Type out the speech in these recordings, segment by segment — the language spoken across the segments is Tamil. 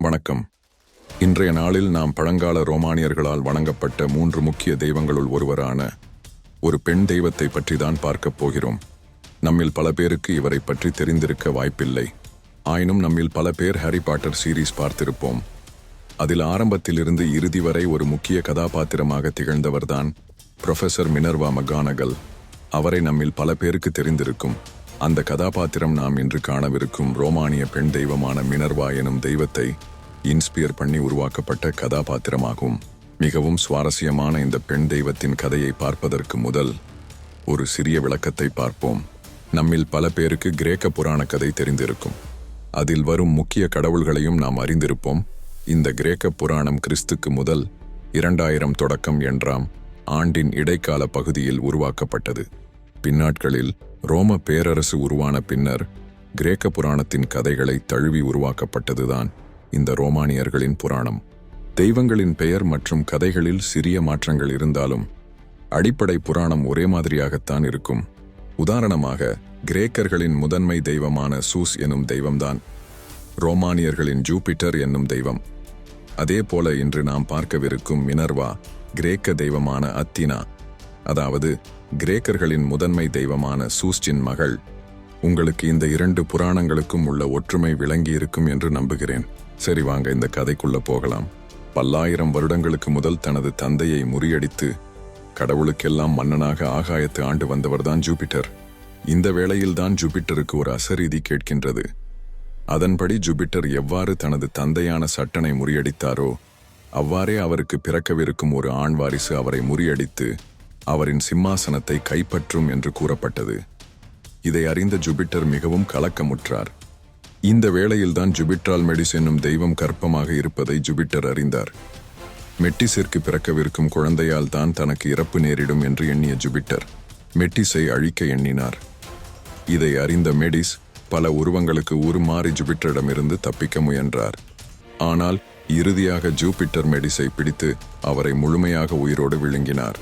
வணக்கம். இன்றைய நாளில் நாம் பழங்கால ரோமானியர்களால் வணங்கப்பட்ட 3 முக்கிய தெய்வங்களுள் ஒருவரான ஒரு பெண் தெய்வத்தை பற்றி தான் பார்க்கப் போகிறோம். நம்மில் பல பேருக்கு இவரை பற்றி தெரிந்திருக்க வாய்ப்பில்லை. ஆயினும் நம்மில் பல பேர் ஹாரி பாட்டர் சீரீஸ் பார்த்திருப்போம். அதில் ஆரம்பத்திலிருந்து இறுதி வரை ஒரு முக்கிய கதாபாத்திரமாக திகழ்ந்தவர்தான் புரொஃபசர் மினர்வா மகானகல். அவரை நம்மில் பல பேருக்கு தெரிந்திருக்கும். அந்த கதாபாத்திரம் நாம் இன்று காணவிருக்கும் ரோமானிய பெண் தெய்வமான மினர்வா எனும் தெய்வத்தை இன்ஸ்பியர் பண்ணி உருவாக்கப்பட்ட கதாபாத்திரமாகும். மிகவும் சுவாரஸ்யமான இந்த பெண் தெய்வத்தின் கதையை பார்ப்பதற்கு முதல் ஒரு சிறிய விளக்கத்தை பார்ப்போம். நம்மில் பல பேருக்கு கிரேக்க புராண கதை தெரிந்திருக்கும். அதில் வரும் முக்கிய கடவுள்களையும் நாம் அறிந்திருப்போம். இந்த கிரேக்க புராணம் கிறிஸ்துக்கு முதல் 2000 தொடக்கம் என்றாம் ஆண்டின் இடைக்கால பகுதியில் உருவாக்கப்பட்டது. பின்னாட்களில் ரோம பேரரசு உருவான பின்னர் கிரேக்க புராணத்தின் கதைகளை தழுவி உருவாக்கப்பட்டதுதான் இந்த ரோமானியர்களின் புராணம். தெய்வங்களின் பெயர் மற்றும் கதைகளில் சிறிய மாற்றங்கள் இருந்தாலும் அடிப்படை புராணம் ஒரே மாதிரியாகத்தான் இருக்கும். உதாரணமாக, கிரேக்கர்களின் முதன்மை தெய்வமான சூஸ் எனும் தெய்வம்தான் ரோமானியர்களின் ஜூபிட்டர் என்னும் தெய்வம். அதே போல இன்று நாம் பார்க்கவிருக்கும் மினர்வா கிரேக்க தெய்வமான அத்தினா, அதாவது கிரேக்கர்களின் முதன்மை தெய்வமான சூஸ்டின் மகள். உங்களுக்கு இந்த 2 புராணங்களுக்கும் உள்ள ஒற்றுமை விளங்கியிருக்கும் என்று நம்புகிறேன். சரி, வாங்க இந்த கதைக்குள்ள போகலாம். பல்லாயிரம் வருடங்களுக்கு முதல் தனது தந்தையை முறியடித்து கடவுளுக்கெல்லாம் மன்னனாக ஆகாயத்து ஆண்டு வந்தவர்தான் ஜூபிட்டர். இந்த வேளையில்தான் ஜூபிட்டருக்கு ஒரு அசரீதி கேட்கின்றது. அதன்படி ஜூபிட்டர் எவ்வாறு தனது தந்தையான சட்டனை முறியடித்தாரோ அவ்வாறே அவருக்கு பிறக்கவிருக்கும் ஒரு ஆண் வாரிசு அவரை முறியடித்து அவரின் சிம்மாசனத்தை கைப்பற்றும் என்று கூறப்பட்டது. இதை அறிந்த ஜூபிட்டர் மிகவும் கலக்கமுற்றார். இந்த வேளையில்தான் ஜூபிட்ரால் மெடிஸ் என்னும் தெய்வம் கர்ப்பமாக இருப்பதை ஜூபிட்டர் அறிந்தார். மெட்டிஸிற்கு பிறக்கவிருக்கும் குழந்தையால் தான் தனக்கு இறப்பு நேரிடும் என்று எண்ணிய ஜூபிட்டர் மெட்டிஸை அழிக்க எண்ணினார். இதை அறிந்த மெடிஸ் பல உருவங்களுக்கு உருமாறி ஜூபிட்டரிடமிருந்து தப்பிக்க முயன்றார். ஆனால் இறுதியாக ஜூபிட்டர் மெடிஸை பிடித்து அவரை முழுமையாக உயிரோடு விழுங்கினார்.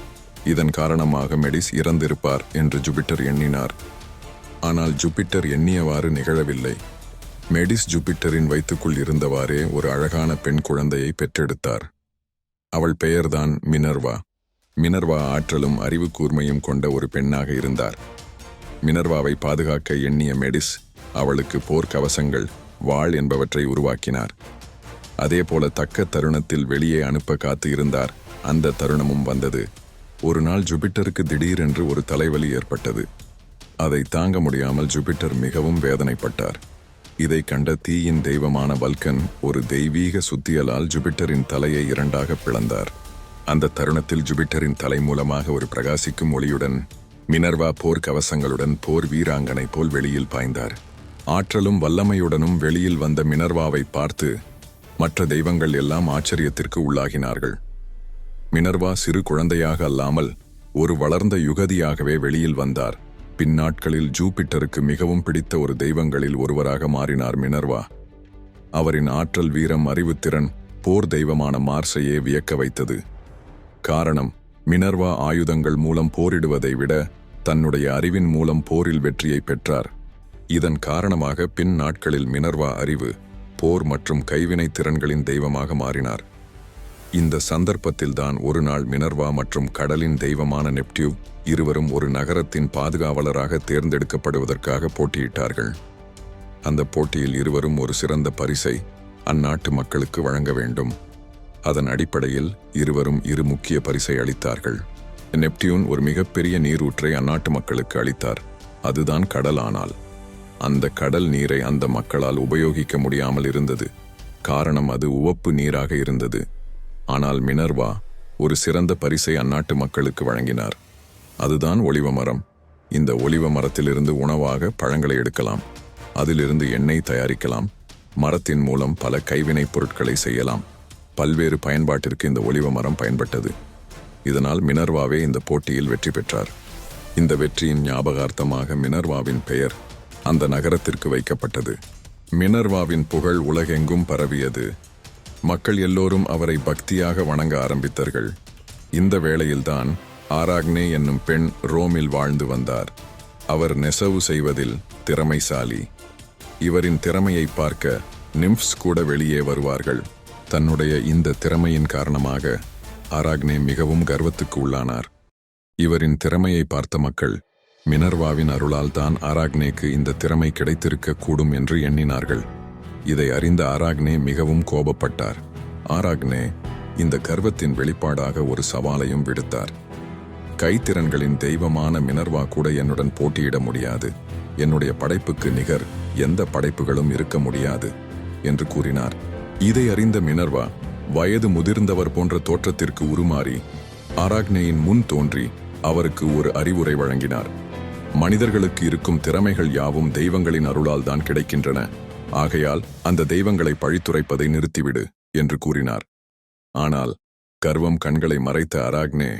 இதன் காரணமாக மெடிஸ் இறந்திருப்பார் என்று ஜூபிட்டர் எண்ணினார். ஆனால் ஜூபிட்டர் எண்ணியவாறு நிகழவில்லை. மெடிஸ் ஜூபிட்டரின் வயிற்றுக்குள் இருந்தவாறே ஒரு அழகான பெண் குழந்தையை பெற்றெடுத்தார். அவள் பெயர்தான் மினர்வா. மினர்வா ஆற்றலும் அறிவு கூர்மையும் கொண்ட ஒரு பெண்ணாக இருந்தார். மினர்வாவை பாதுகாக்க எண்ணிய மெடிஸ் அவளுக்கு போர்க்கவசங்கள், வாள் என்பவற்றை உருவாக்கினார். அதேபோல தக்க தருணத்தில் வெளியே அனுப்ப காத்து இருந்தார். அந்த தருணமும் வந்தது. ஒரு நாள் ஜூபிட்டருக்கு திடீரென்று ஒரு தலைவலி ஏற்பட்டது. அதை தாங்க முடியாமல் ஜூபிட்டர் மிகவும் வேதனைப்பட்டார். இதை கண்ட தீயின் தெய்வமான வல்கன் ஒரு தெய்வீக சுத்தியலால் ஜூபிட்டரின் தலையை 2ஆக பிளந்தார். அந்த தருணத்தில் ஜூபிட்டரின் தலை மூலமாக ஒரு பிரகாசிக்கும் ஒளியுடன் மினர்வா போர்க்கவசங்களுடன் போர் வீராங்கனை போல் வெளியில் பாய்ந்தார். ஆற்றலும் வல்லமையுடனும் வெளியில் வந்த மினர்வாவை பார்த்து மற்ற தெய்வங்கள் எல்லாம் ஆச்சரியத்திற்கு உள்ளாகினார்கள். மினர்வா சிறு குழந்தையாக அல்லாமல் ஒரு வளர்ந்த யுகதியாகவே வெளியில் வந்தார். பின்னாட்களில் ஜூபிட்டருக்கு மிகவும் பிடித்த ஒரு தெய்வங்களில் ஒருவராக மாறினார் மினர்வா. அவரின் ஆற்றல், வீரம், அறிவுத்திறன் போர் தெய்வமான மார்ஸையே வியக்க வைத்தது. காரணம், மினர்வா ஆயுதங்கள் மூலம் போரிடுவதை விட தன்னுடைய அறிவின் மூலம் போரில் வெற்றியை பெற்றார். இதன் காரணமாக பின் நாட்களில் மினர்வா அறிவு, போர் மற்றும் கைவினை திறன்களின் தெய்வமாக மாறினார். இந்த சந்தர்ப்பத்தில்தான் ஒரு நாள் மினர்வா மற்றும் கடலின் தெய்வமான நெப்டியூ இருவரும் ஒரு நகரத்தின் பாதுகாவலராக தேர்ந்தெடுக்கப்படுவதற்காக போட்டியிட்டார்கள். அந்த போட்டியில் இருவரும் ஒரு சிறந்த பரிசை அந்நாட்டு மக்களுக்கு வழங்க வேண்டும். அதன் அடிப்படையில் இருவரும் 2 முக்கிய பரிசை அளித்தார்கள். நெப்டியூன் ஒரு மிகப்பெரிய நீரூற்றை அந்நாட்டு மக்களுக்கு அளித்தார். அதுதான் கடல். ஆனால் அந்த கடல் நீரை அந்த மக்களால் உபயோகிக்க முடியாமல் இருந்தது. காரணம், அது உவப்பு நீராக இருந்தது. ஆனால் மினர்வா ஒரு சிறந்த பரிசை அந்நாட்டு மக்களுக்கு வழங்கினார். அதுதான் ஒலிவ மரம். இந்த ஒலிவ மரத்திலிருந்து உணவாக பழங்களை எடுக்கலாம். அதிலிருந்து எண்ணெய் தயாரிக்கலாம். மரத்தின் மூலம் பல கைவினைப் பொருட்களை செய்யலாம். பல்வேறு பயன்பாட்டிற்கு இந்த ஒலிவ மரம் பயன்பட்டது. இதனால் மினர்வாவே இந்த போட்டியில் வெற்றி பெற்றார். இந்த வெற்றியின் ஞாபகார்த்தமாக மினர்வாவின் பெயர் அந்த நகரத்திற்கு வைக்கப்பட்டது. மினர்வாவின் புகழ் உலகெங்கும் பரவியது. மக்கள் எல்லோரும் அவரை பக்தியாக வணங்க ஆரம்பித்தார்கள். இந்த வேளையில்தான் ஆராக்னே என்னும் பெண் ரோமில் வாழ்ந்து வந்தார். அவர் நெசவு செய்வதில் திறமைசாலி. இவரின் திறமையை பார்க்க நிம்ப்ஸ் கூட வெளியே வருவார்கள். தன்னுடைய இந்த திறமையின் காரணமாக ஆராக்னே மிகவும் கர்வத்துக்கு உள்ளானார். இவரின் திறமையை பார்த்த மக்கள் மினர்வாவின் அருளால் தான் ஆராக்னேக்கு இந்த திறமை கிடைத்திருக்க கூடும் என்று எண்ணினார்கள். இதை அறிந்த ஆராக்னே மிகவும் கோபப்பட்டார். ஆராக்னே இந்த கர்வத்தின் வெளிப்பாடாக ஒரு சவாலையும் விடுத்தார். கைத்திறன்களின் தெய்வமான மினர்வா கூட என்னுடன் போட்டியிட முடியாது. என்னுடைய படைப்புக்கு நிகர் எந்த படைப்புகளும் இருக்க முடியாது என்று கூறினார். இதை அறிந்த மினர்வா வயது முதிர்ந்தவர் போன்ற தோற்றத்திற்கு உருமாறி ஆராக்னேயின் முன் தோன்றி அவருக்கு ஒரு அறிவுரை வழங்கினார். மனிதர்களுக்கு இருக்கும் திறமைகள் யாவும் தெய்வங்களின் அருளால் தான் கிடைக்கின்றன. ஆகையால் அந்த தெய்வங்களை பழித்துரைப்பதை நிறுத்திவிடு என்று கூறினார். ஆனால் கர்வம் கண்களை மறைத்த ஆராக்னே,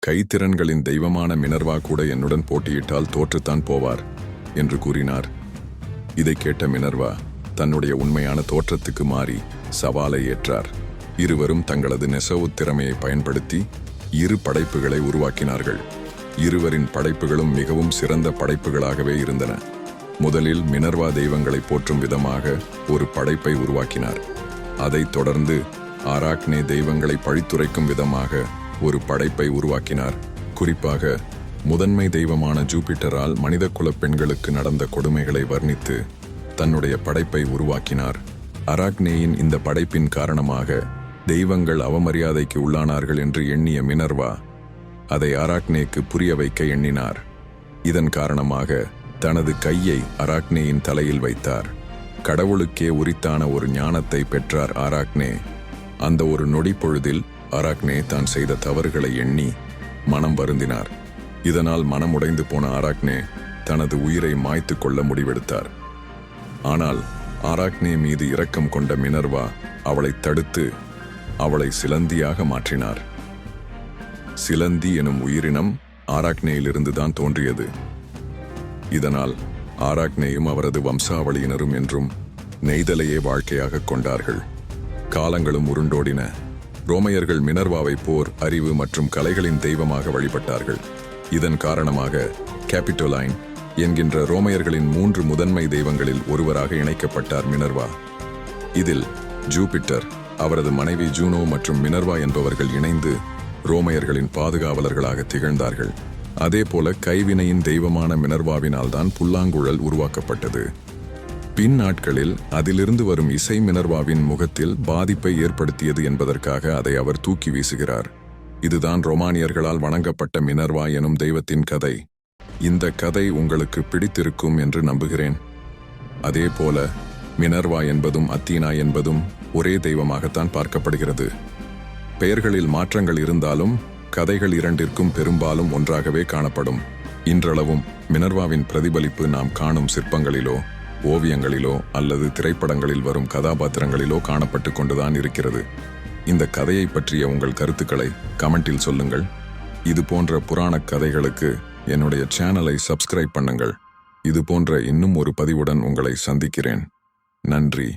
கைத்திறன்களின் தெய்வமான மினர்வா கூட என்னுடன் போட்டியிட்டால் தோற்றுத்தான் போவார் என்று கூறினார். இதை கேட்ட மினர்வா தன்னுடைய உண்மையான தோற்றத்துக்கு மாறி சவாலை ஏற்றார். இருவரும் தங்களது நெசவு திறமையை பயன்படுத்தி 2 படைப்புகளை உருவாக்கினார்கள். இருவரின் படைப்புகளும் மிகவும் சிறந்த படைப்புகளாகவே இருந்தன. முதலில் மினர்வா தெய்வங்களை போற்றும் விதமாக ஒரு படைப்பை உருவாக்கினார். அதைத் தொடர்ந்து ஆராக்னே தெய்வங்களை பழித்துரைக்கும் விதமாக ஒரு படைப்பை உருவாக்கினார். குறிப்பாக முதன்மை தெய்வமான ஜூபிட்டரால் மனிதகுல பெண்களுக்கு நடந்த கொடுமைகளை வர்ணித்து தன்னுடைய படைப்பை உருவாக்கினார். ஆராக்னேயின் இந்த படைப்பின் காரணமாக தெய்வங்கள் அவமரியாதைக்கு உள்ளானார்கள் என்று எண்ணிய மினர்வா அதை ஆராக்னேக்கு புரிய வைக்க எண்ணினார். இதன் காரணமாக தனது கையை ஆராக்னேயின் தலையில் வைத்தார். கடவுளுக்கே உரித்தான ஒரு ஞானத்தை பெற்றார் ஆராக்னே. அந்த ஒரு நொடி பொழுதில் ஆராக்னே தான் செய்த தவறுகளை எண்ணி மனம் வருந்தினார். இதனால் மனம் உடைந்து போன ஆராக்னே தனது உயிரை மாய்த்து கொள்ள முடிவெடுத்தார். ஆனால் ஆராக்னே மீது இரக்கம் கொண்ட மினர்வா அவளை தடுத்து அவளை சிலந்தியாக மாற்றினார். சிலந்தி எனும் உயிரினம் ஆராக்னேயிலிருந்துதான் தோன்றியது. இதனால் ஆராக்னேயும் அவரது வம்சாவளியினரும் என்றும் நெய்தலையே வாழ்க்கையாக கொண்டார்கள். காலங்களும் உருண்டோடின. ரோமையர்கள் மினர்வாவை போர், அறிவு மற்றும் கலைகளின் தெய்வமாக வழிபட்டார்கள். இதன் காரணமாக கேபிட்டோலைன் என்கின்ற ரோமையர்களின் 3 முதன்மை தெய்வங்களில் ஒருவராக இணைக்கப்பட்டார் மினர்வா. இதில் ஜூபிட்டர், அவரது மனைவி ஜூனோ மற்றும் மினர்வா என்பவர்கள் இணைந்து ரோமையர்களின் பாதுகாவலர்களாக திகழ்ந்தார்கள். அதேபோல கைவினையின் தெய்வமான மினர்வாவினால் தான் புல்லாங்குழல் உருவாக்கப்பட்டது. பின் நாட்களில் அதிலிருந்து வரும் இசை மினர்வாவின் முகத்தில் பாதிப்பை ஏற்படுத்தியது என்பதற்காக அதை அவர் தூக்கி வீசுகிறார். இதுதான் ரோமானியர்களால் வணங்கப்பட்ட மினர்வா எனும் தெய்வத்தின் கதை. இந்த கதை உங்களுக்கு பிடித்திருக்கும் என்று நம்புகிறேன். அதேபோல மினர்வா என்பதும் அத்தீனா என்பதும் ஒரே தெய்வமாகத்தான் பார்க்கப்படுகிறது. பெயர்களில் மாற்றங்கள் இருந்தாலும் கதைகள் இரண்டிற்கும் பெரும்பாலும் ஒன்றாகவே காணப்படும். இன்றளவும் மினர்வாவின் பிரதிபலிப்பு நாம் காணும் சிற்பங்களிலோ ஓவியங்களிலோ அல்லது திரைப்படங்களில் வரும் கதாபாத்திரங்களிலோ காணப்பட்டு கொண்டுதான் இருக்கிறது. இந்த கதையை பற்றிய உங்கள் கருத்துக்களை கமெண்டில் சொல்லுங்கள். இது போன்ற புராணக் கதைகளுக்கு என்னுடைய சேனலை சப்ஸ்கிரைப் பண்ணுங்கள். இது போன்ற இன்னும் ஒரு பதிவுடன் உங்களை சந்திக்கிறேன். நன்றி.